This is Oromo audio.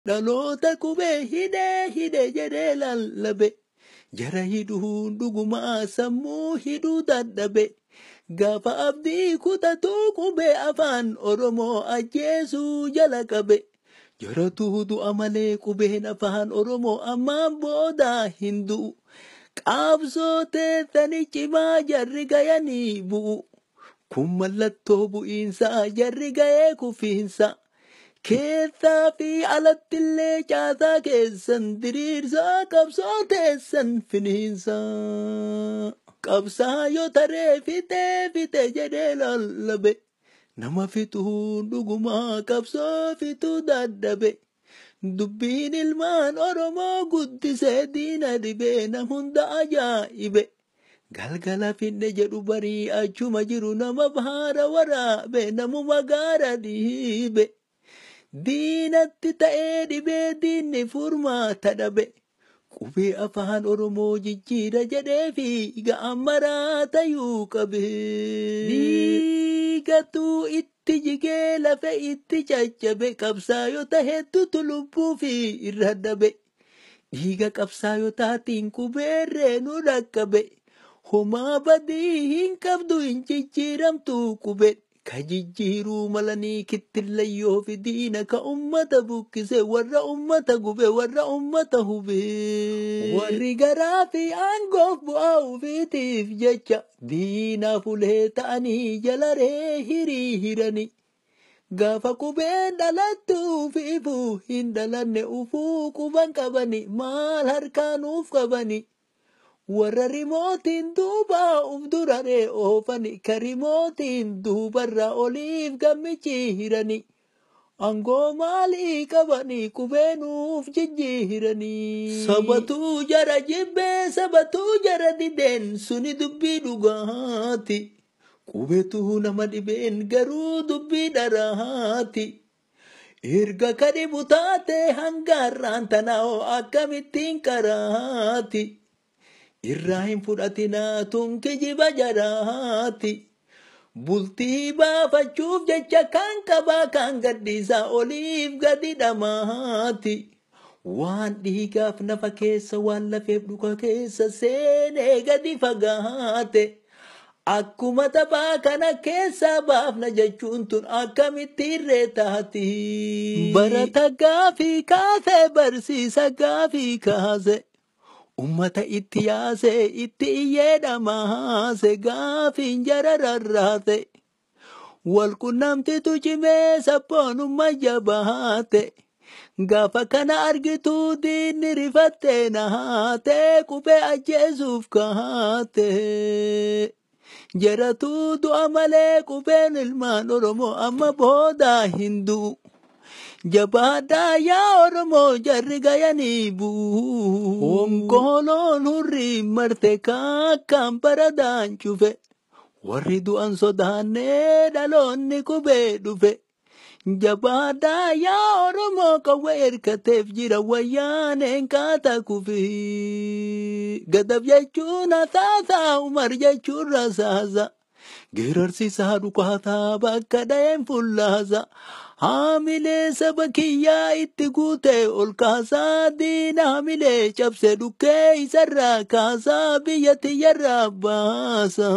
dhaloota qubee hidhee jedhee lallabe. Jara hidhuun dhugumaa sammuu hidhuu dadhabe. Gaafa abdii kutatuu qubee afaan Oromoo ajjeesuu jala qabe. Jaratu du'a malee qubeen afaan Oromoo ammaan booda hin du'u. Qaabsoo teessanii cimaa jarri gayanii bu'u. Kun mallattoo bu'iinsaa jarri gayee kufiinsa. Keessaa fi alattillee caasaa keessan diriirsaa qabsoo teessan finiinsa. Qabsaa yoo taree fite jedhee lallabe. Nama fixuun dhugumaa qabsoo fixuu dadhabe. Dubbiin ilmaan Oromoo guddisee diina dhibee na hunda ajaa'ibe. Galgala finne jedhu barii achuma jiru nama baara waraabe namuma gaara dhiibe. Diinatti ta'ee dhibee diinni furmaata dhabe. Qubee afaan Oromoo jijjiira jedhee fi ga'an maraatayuu qabe. Diigatuu itti jigee lafe itti caccabe qabsaayota hedduutu lubbuu fi irra dhabe. Dhiiga qabsaayotaatiin qubeerree nu dhaqqabe. Homaa badii hin qabdu hin jijjiiramtu qube. Ka jijjiiruu malanii kittillayyoo fi diina ka ummata buqqise warra ummata gube warra ummata hube. Warri garaa fi aangoof bu'aa ufiitiif jecha diinaaf ulee ta'anii jalaree hiranii. Gaafa qubeen dhalattuu fi ifuu hin dhalanne ufuu quban qabani maal harkaanuuf qabani. Warra rimootiin duuba uf duraree oofani ka rimootiin duubarra oliif gammichi hirani. Angoo maalii qabani qubeenuuf jijjiirani. Sabatuu jara jibbee sabatuu jara dideen suni dubbii dhugaati. Qubeetu nama dhibeen garuu dubbii dharaati. Erga ka dhibu taate hangaarraan tanaa'oo akkamittiin karaati. Irraa hin fudhatinaa tun kijiba jaraati. Bultii baafachuuf jecha kan qabaa kan gadhiisaa oliif gadi dhamaati. Waan dhiigaaf nafa keessa waan lafeef dhuka keessa seenee gadi fagaate. Akkuma taphaa kana keessaa baafna jechuun tun akkamittiin reetaati. Barata gaafii kaasee barsiisa gaafii kaase. Ummata itti yaase itti iyyee dhamaase gaafiin jara rarraate. Walqunnamtitu cimee sabboonummaa jabaate. Gaafa kana argituu diinni rifattee nahaate qubee ajjeesuuf kaate. Jaratuu du'a malee qubeen ilmaan Oromoo amma boodaa hin du'u. Jabaadhaa yaa Oromoo jarri gayanii bu'u. Honkooloon hurrii marte kaakkaan baradaan cufe. Warri du'an sodaannee dhaloonni qubee dhufe. Jabaadhaa yaa Oromoo qawwee hirkateef jira wayyaaneen kaata kufi. Gadab jechuun asaasaa Umar jechuun rasaasa. Geerarsiisaa dhukaataa bakka dha'een fullaasa. Haamilee saba kiyyaa itti guutee ol kaasaa diina haamilee cabse dhukkee isarraa kaasaa biyya tiyyarraa baasa.